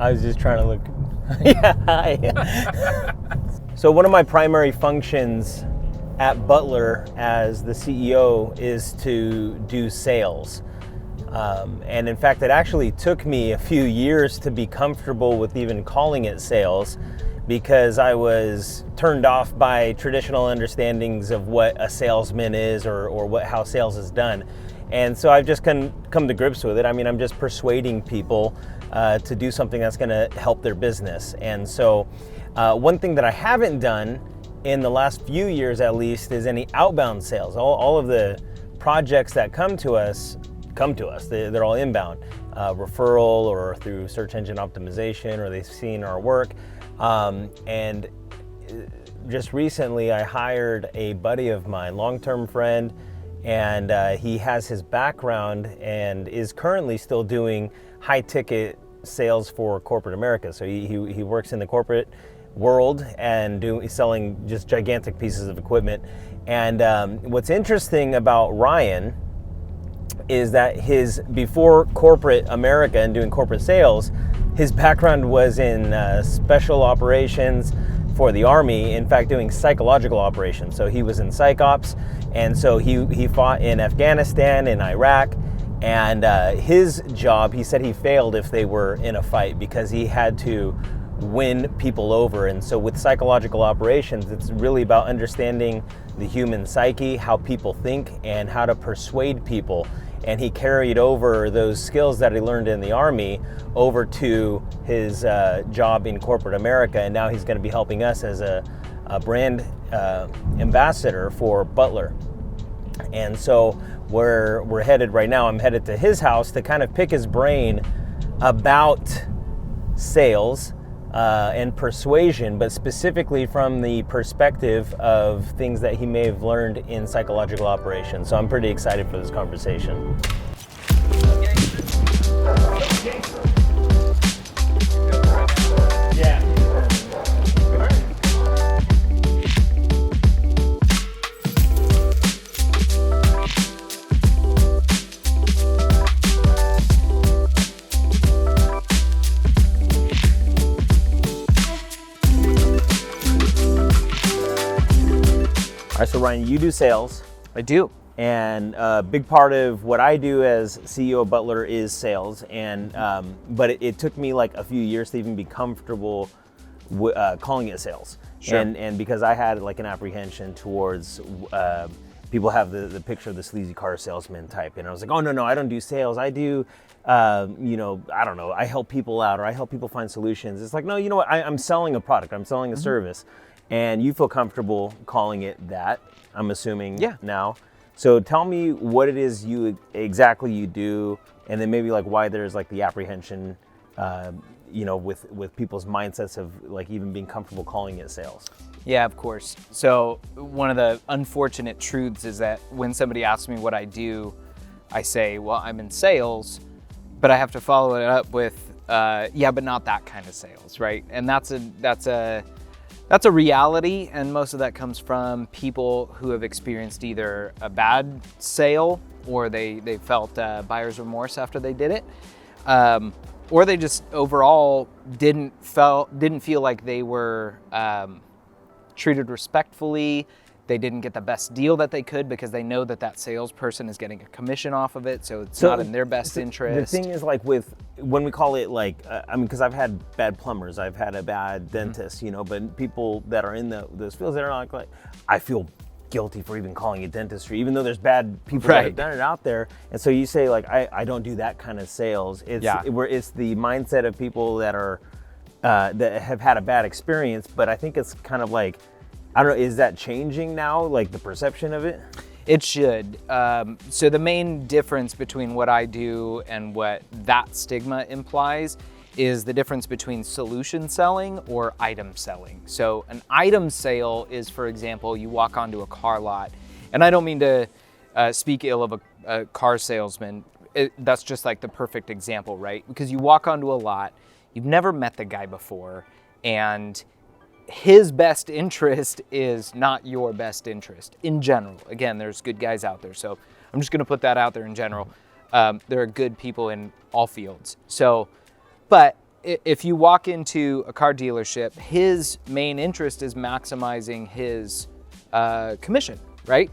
I was just trying to look. Yeah, hi. So one of my primary functions at Butler as the CEO is to do sales. And in fact, it actually took me a few years to be comfortable with even calling it sales, because I was turned off by traditional understandings of what a salesman is or how sales is done. And so I've just come to grips with it. I mean, I'm just persuading people to do something that's going to help their business. And so one thing that I haven't done in the last few years, at least, is any outbound sales. All of the projects that come to us. They're all inbound, referral or through search engine optimization, or they've seen our work. And just recently I hired a buddy of mine, long-term friend, and he has his background and is currently still doing high-ticket sales for corporate America. So he works in the corporate world and selling just gigantic pieces of equipment. And what's interesting about Ryan is that before corporate America and doing corporate sales, his background was in special operations for the Army, in fact doing psychological operations. So he was in psych ops, and so he fought in Afghanistan, in Iraq, and his job, he said he failed if they were in a fight because he had to win people over. And so with psychological operations, it's really about understanding the human psyche, how people think, and how to persuade people. And he carried over those skills that he learned in the Army over to his job in corporate America, and now he's going to be helping us as a brand ambassador for Butler. And so we're headed right now. I'm headed to his house to kind of pick his brain about sales and persuasion, but specifically from the perspective of things that he may have learned in psychological operations. So I'm pretty excited for this conversation. All right, so Ryan, you do sales. I do. And a big part of what I do as CEO of Butler is sales. And but it took me like a few years to even be comfortable calling it sales. Sure. And because I had like an apprehension towards people have the picture of the sleazy car salesman type, and I was like, oh no, I don't do sales. I do, I don't know. I help people out, or I help people find solutions. It's like, no, you know what? I'm selling a product. I'm selling a service. And you feel comfortable calling it that, I'm assuming now. So tell me what it is exactly you do, and then maybe like why there's like the apprehension, with people's mindsets of like even being comfortable calling it sales. Yeah, of course. So one of the unfortunate truths is that when somebody asks me what I do, I say, well, I'm in sales, but I have to follow it up with, but not that kind of sales, right? And that's a reality, and most of that comes from people who have experienced either a bad sale, or they felt buyer's remorse after they did it, or they just overall didn't feel like they were treated respectfully. They didn't get the best deal that they could because they know that salesperson is getting a commission off of it, so it's not in their best interest. The thing is, like when we call it like, because I've had bad plumbers, I've had a bad dentist, but people that are in those fields, they're not like, I feel guilty for even calling it dentistry, even though there's bad people that have done it out there. And so you say like, I don't do that kind of sales. It's the mindset of people that are that have had a bad experience, but I think it's kind of like, I don't know, is that changing now, like the perception of it? It should. So the main difference between what I do and what that stigma implies is the difference between solution selling or item selling. So an item sale is, for example, you walk onto a car lot, and I don't mean to speak ill of a car salesman. That's just like the perfect example, right? Because you walk onto a lot, you've never met the guy before, and his best interest is not your best interest in general. Again, there's good guys out there, so I'm just going to put that out there in general. There are good people in all fields. So, but if you walk into a car dealership, his main interest is maximizing his commission, right?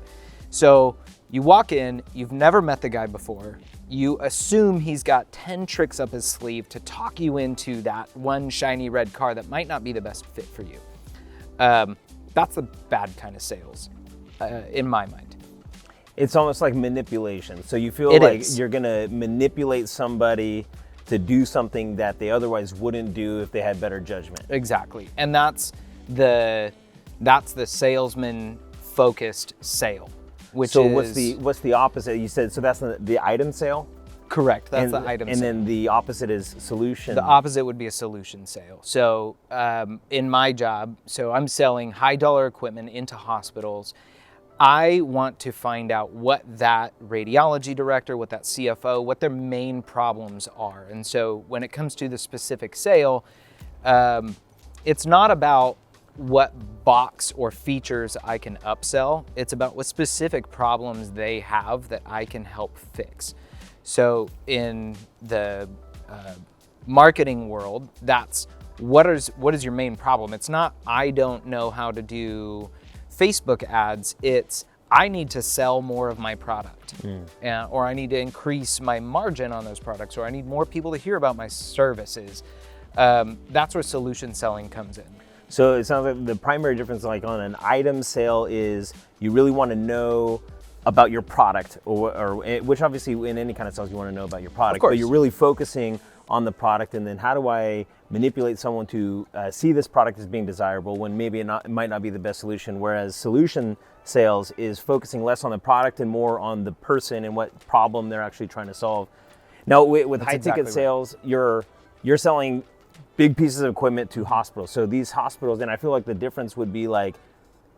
So you walk in, you've never met the guy before. You assume he's got 10 tricks up his sleeve to talk you into that one shiny red car that might not be the best fit for you. That's the bad kind of sales, in my mind. It's almost like manipulation. So you feel It like is. you're going to manipulate somebody to do something that they otherwise wouldn't do if they had better judgment. Exactly. And that's the salesman focused sale, which So is what's the opposite? You said, so that's the item sale? correct. That's and, the item and sale. then the opposite is solution. The opposite would be a solution sale. So in my job, so I'm selling high dollar equipment into hospitals. I want to find out what that radiology director, what that CFO, what their main problems are. And so when it comes to the specific sale, it's not about what box or features I can upsell. It's about what specific problems they have that I can help fix. So in the marketing world, that's what is your main problem? It's not I don't know how to do Facebook ads. It's I need to sell more of my product, or I need to increase my margin on those products, or I need more people to hear about my services. That's where solution selling comes in. So it sounds like the primary difference, like on an item sale, is you really want to know about your product, or which obviously in any kind of sales you want to know about your product. Of course. But you're really focusing on the product, and then how do I manipulate someone to see this product as being desirable when maybe it might not be the best solution. Whereas solution sales is focusing less on the product and more on the person and what problem they're actually trying to solve. Now with high ticket sales, you're selling big pieces of equipment to hospitals. So these hospitals, and I feel like the difference would be like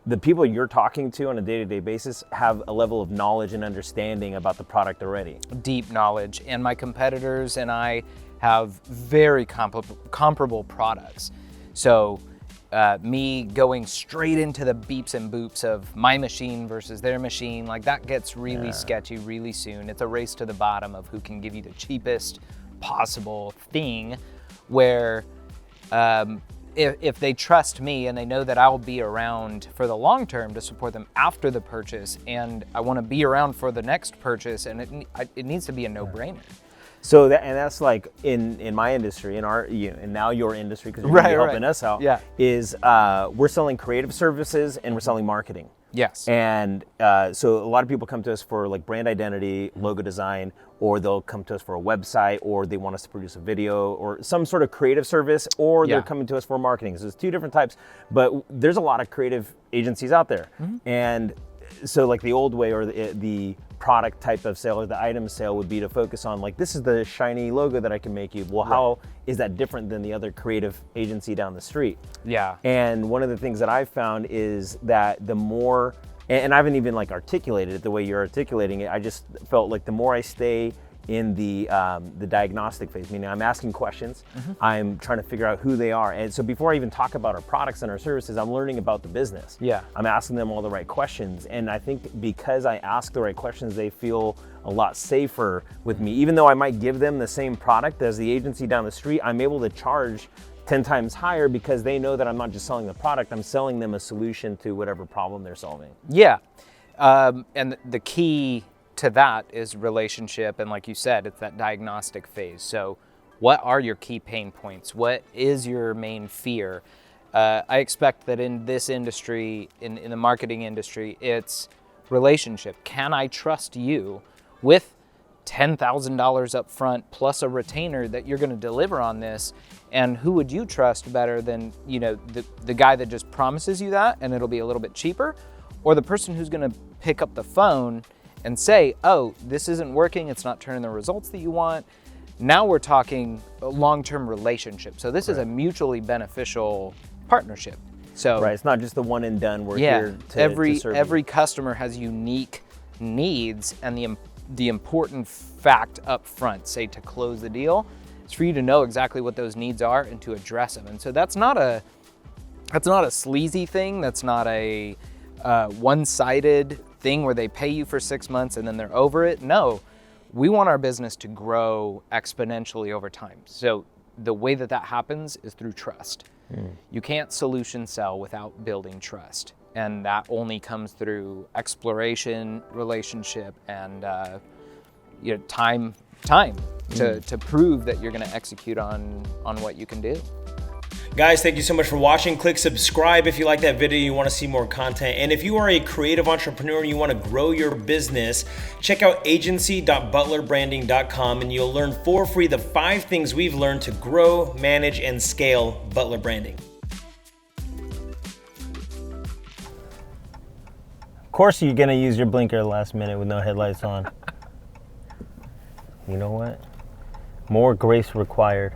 the people you're talking to on a day-to-day basis have a level of knowledge and understanding about the product already. Deep knowledge, and my competitors and I have very comparable products. So me going straight into the beeps and boops of my machine versus their machine, like that gets really sketchy really soon. It's a race to the bottom of who can give you the cheapest possible thing, where if they trust me and they know that I'll be around for the long term to support them after the purchase, and I want to be around for the next purchase, and it needs to be a no-brainer. So that's like in my industry, in our and now your industry, because you're gonna be helping us out. Yeah. Is we're selling creative services and we're selling marketing. Yes. And so a lot of people come to us for like brand identity, logo design, or they'll come to us for a website, or they want us to produce a video or some sort of creative service, or they're coming to us for marketing. So there's two different types, but there's a lot of creative agencies out there. And so like the old way, or the product type of sale or the item sale would be to focus on like, this is the shiny logo that I can make you. Well, how is that different than the other creative agency down the street? Yeah. And one of the things that I've found is that the more, and I haven't even like articulated it the way you're articulating it, I just felt like the more I stay in the diagnostic phase, meaning I'm asking questions, I'm trying to figure out who they are. And so before I even talk about our products and our services, I'm learning about the business. Yeah. I'm asking them all the right questions. And I think because I ask the right questions, they feel a lot safer with me. Even though I might give them the same product as the agency down the street, I'm able to charge 10 times higher because they know that I'm not just selling the product, I'm selling them a solution to whatever problem they're solving. Yeah. And the key to that is relationship, and like you said, it's that diagnostic phase. So what are your key pain points? What is your main fear? I expect that in this industry, in the marketing industry, it's relationship. Can I trust you with $10,000 up front plus a retainer that you're going to deliver on this? And who would you trust better than, the guy that just promises you that and it'll be a little bit cheaper, or the person who's going to pick up the phone and say, oh, this isn't working, it's not turning the results that you want. Now we're talking a long-term relationship. So this is a mutually beneficial partnership. So Right, it's not just the one and done, we're here to serve every you. customer has unique needs, and the important fact up front, say to close the deal, is for you to know exactly what those needs are and to address them. And so that's not a sleazy thing, that's not a one-sided thing where they pay you for 6 months and then they're over it. No, we want our business to grow exponentially over time. So the way that happens is through trust. You can't solution sell without building trust. And that only comes through exploration, relationship, and time to prove that you're going to execute on what you can do. Guys, thank you so much for watching. Click subscribe if you like that video, you want to see more content. And if you are a creative entrepreneur and you want to grow your business, check out agency.butlerbranding.com and you'll learn for free the 5 things we've learned to grow, manage, and scale Butler Branding. Of course you're going to use your blinker last minute with no headlights on. You know what? More grace required.